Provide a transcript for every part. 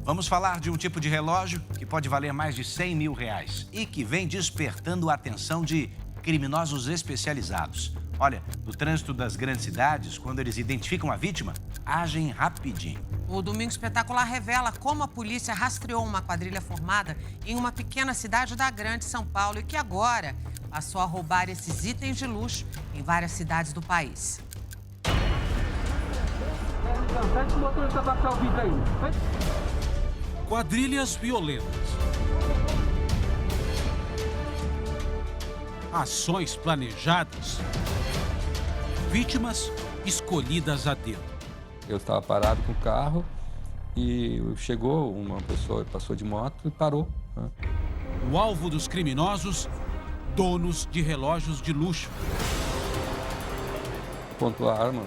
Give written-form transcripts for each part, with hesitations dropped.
Vamos falar de um tipo de relógio que pode valer mais de 100 mil reais e que vem despertando a atenção de criminosos especializados. Olha, no trânsito das grandes cidades, quando eles identificam a vítima, agem rapidinho. O Domingo Espetacular revela como a polícia rastreou uma quadrilha formada em uma pequena cidade da Grande São Paulo e que agora passou a roubar esses itens de luxo em várias cidades do país. Pede o motorista baixar o vidro aí. Quadrilhas violentas. Ações planejadas. Vítimas escolhidas a dedo. Eu estava parado com o carro e chegou uma pessoa, passou de moto e parou. O alvo dos criminosos, donos de relógios de luxo. Apontou a arma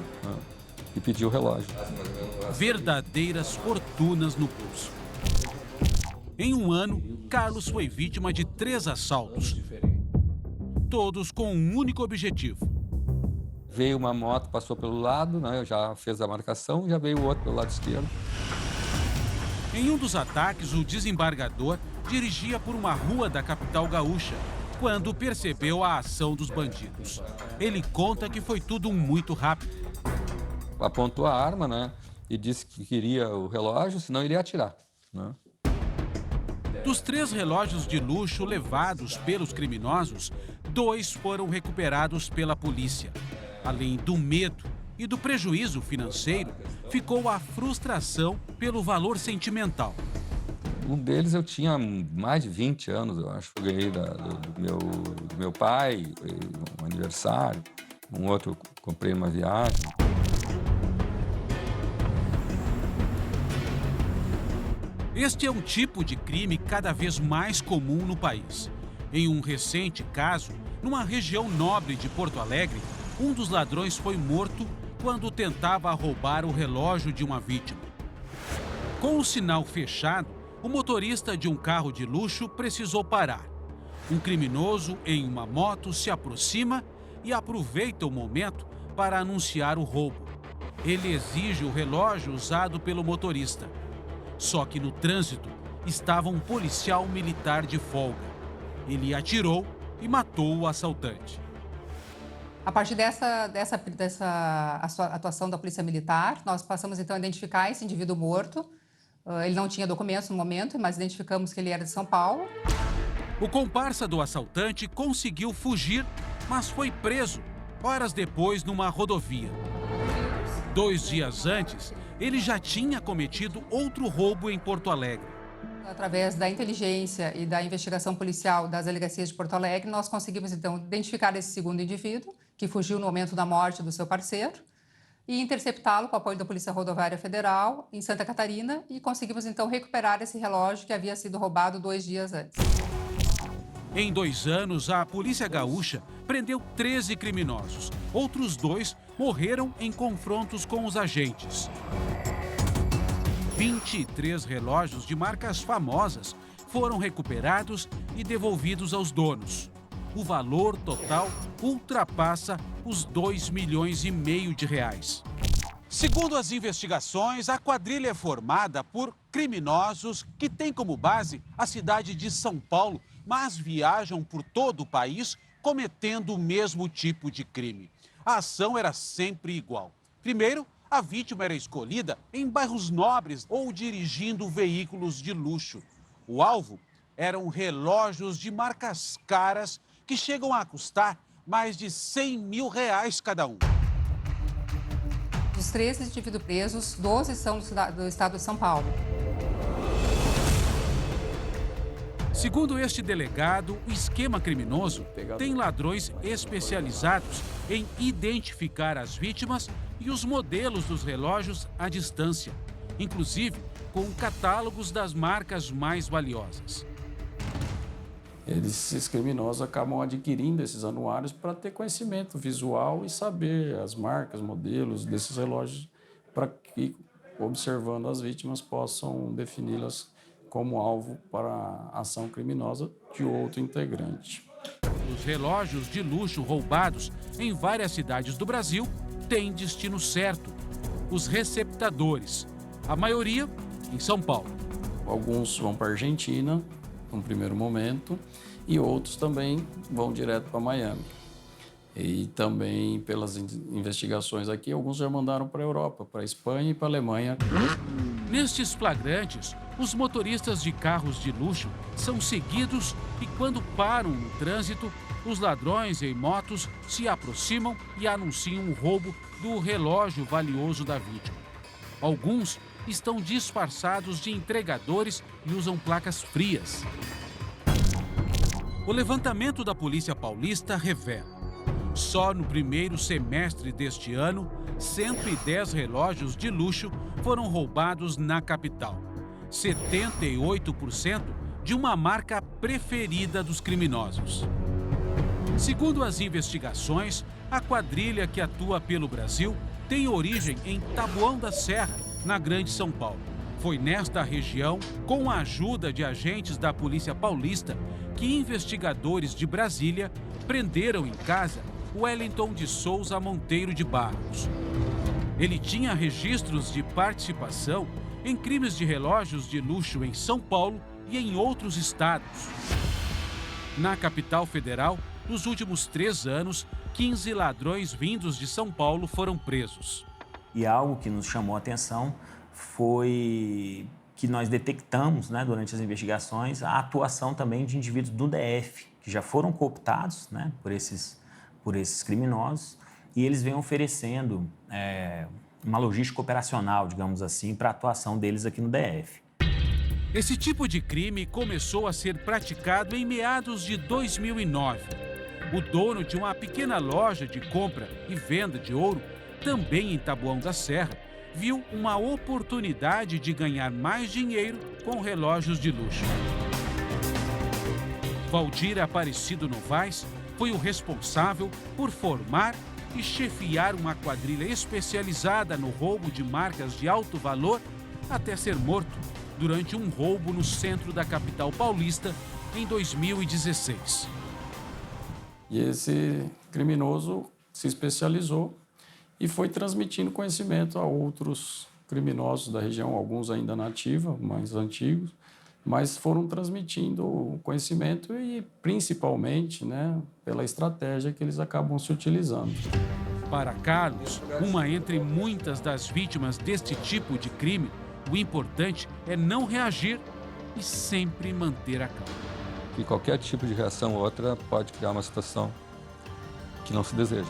e pediu o relógio. Verdadeiras fortunas no bolso. Em um ano, Carlos foi vítima de 3 assaltos. Todos com um único objetivo. Veio uma moto, passou pelo lado, né? Já fez a marcação, já veio o outro pelo lado esquerdo. Em um dos ataques, o desembargador dirigia por uma rua da capital gaúcha quando percebeu a ação dos bandidos. Ele conta que foi tudo muito rápido. Apontou a arma, né? E disse que queria o relógio, senão ele ia atirar, né? Dos 3 relógios de luxo levados pelos criminosos, 2 foram recuperados pela polícia. Além do medo e do prejuízo financeiro, ficou a frustração pelo valor sentimental. Um deles eu tinha mais de 20 anos, eu acho. Eu ganhei do meu pai, um aniversário. Um outro eu comprei uma viagem. Este é um tipo de crime cada vez mais comum no país. Em um recente caso, numa região nobre de Porto Alegre, um dos ladrões foi morto quando tentava roubar o relógio de uma vítima. Com o sinal fechado, o motorista de um carro de luxo precisou parar. Um criminoso em uma moto se aproxima e aproveita o momento para anunciar o roubo. Ele exige o relógio usado pelo motorista. Só que no trânsito estava um policial militar de folga. Ele atirou e matou o assaltante. A partir dessa atuação da Polícia Militar, nós passamos então a identificar esse indivíduo morto. Ele não tinha documentos no momento, mas identificamos que ele era de São Paulo. O comparsa do assaltante conseguiu fugir, mas foi preso horas depois numa rodovia. 2 dias antes, ele já tinha cometido outro roubo em Porto Alegre. Através da inteligência e da investigação policial das delegacias de Porto Alegre, nós conseguimos então identificar esse segundo indivíduo, que fugiu no momento da morte do seu parceiro, e interceptá-lo com o apoio da Polícia Rodoviária Federal em Santa Catarina, e conseguimos então recuperar esse relógio que havia sido roubado 2 dias antes. Em 2 anos, a Polícia Gaúcha prendeu 13 criminosos. Outros 2 morreram em confrontos com os agentes. 23 relógios de marcas famosas foram recuperados e devolvidos aos donos. O valor total ultrapassa os 2,5 milhões de reais. Segundo as investigações, a quadrilha é formada por criminosos que têm como base a cidade de São Paulo, mas viajam por todo o país cometendo o mesmo tipo de crime. A ação era sempre igual. Primeiro, a vítima era escolhida em bairros nobres ou dirigindo veículos de luxo. O alvo eram relógios de marcas caras que chegam a custar mais de 100 mil reais cada um. Dos 13 indivíduos presos, 12 são do estado de São Paulo. Segundo este delegado, o esquema criminoso tem ladrões especializados em identificar as vítimas e os modelos dos relógios à distância, inclusive com catálogos das marcas mais valiosas. Esses criminosos acabam adquirindo esses anuários para ter conhecimento visual e saber as marcas, modelos desses relógios, para que, observando as vítimas, possam defini-las como alvo para a ação criminosa de outro integrante. Os relógios de luxo roubados em várias cidades do Brasil têm destino certo: os receptadores, a maioria em São Paulo. Alguns vão para a Argentina, num primeiro momento, e outros também vão direto para Miami. E também, pelas investigações aqui, alguns já mandaram para a Europa, para a Espanha e para a Alemanha. Nestes flagrantes, os motoristas de carros de luxo são seguidos e, quando param no trânsito, os ladrões em motos se aproximam e anunciam o roubo do relógio valioso da vítima. Alguns estão disfarçados de entregadores e usam placas frias. O levantamento da Polícia Paulista revela: só no primeiro semestre deste ano, 110 relógios de luxo foram roubados na capital. 78% de uma marca preferida dos criminosos. Segundo as investigações, a quadrilha que atua pelo Brasil tem origem em Taboão da Serra, na Grande São Paulo. Foi nesta região, com a ajuda de agentes da Polícia Paulista, que investigadores de Brasília prenderam em casa Wellington de Souza Monteiro de Barros. Ele tinha registros de participação em crimes de relógios de luxo em São Paulo e em outros estados. Na capital federal, nos últimos 3 anos, 15 ladrões vindos de São Paulo foram presos. E algo que nos chamou a atenção foi que nós detectamos, durante as investigações, a atuação também de indivíduos do DF, que já foram cooptados, por esses criminosos, e eles vêm oferecendo uma logística operacional, digamos assim, para a atuação deles aqui no DF. Esse tipo de crime começou a ser praticado em meados de 2009. O dono de uma pequena loja de compra e venda de ouro, também em Taboão da Serra, viu uma oportunidade de ganhar mais dinheiro com relógios de luxo. Valdir Aparecido Novaes foi o responsável por formar e chefiar uma quadrilha especializada no roubo de marcas de alto valor até ser morto durante um roubo no centro da capital paulista em 2016. E esse criminoso se especializou e foi transmitindo conhecimento a outros criminosos da região, alguns ainda na ativa, mais antigos, mas foram transmitindo o conhecimento e, principalmente, pela estratégia que eles acabam se utilizando. Para Carlos, uma entre muitas das vítimas deste tipo de crime, o importante é não reagir e sempre manter a calma. E qualquer tipo de reação ou outra pode criar uma situação que não se deseja.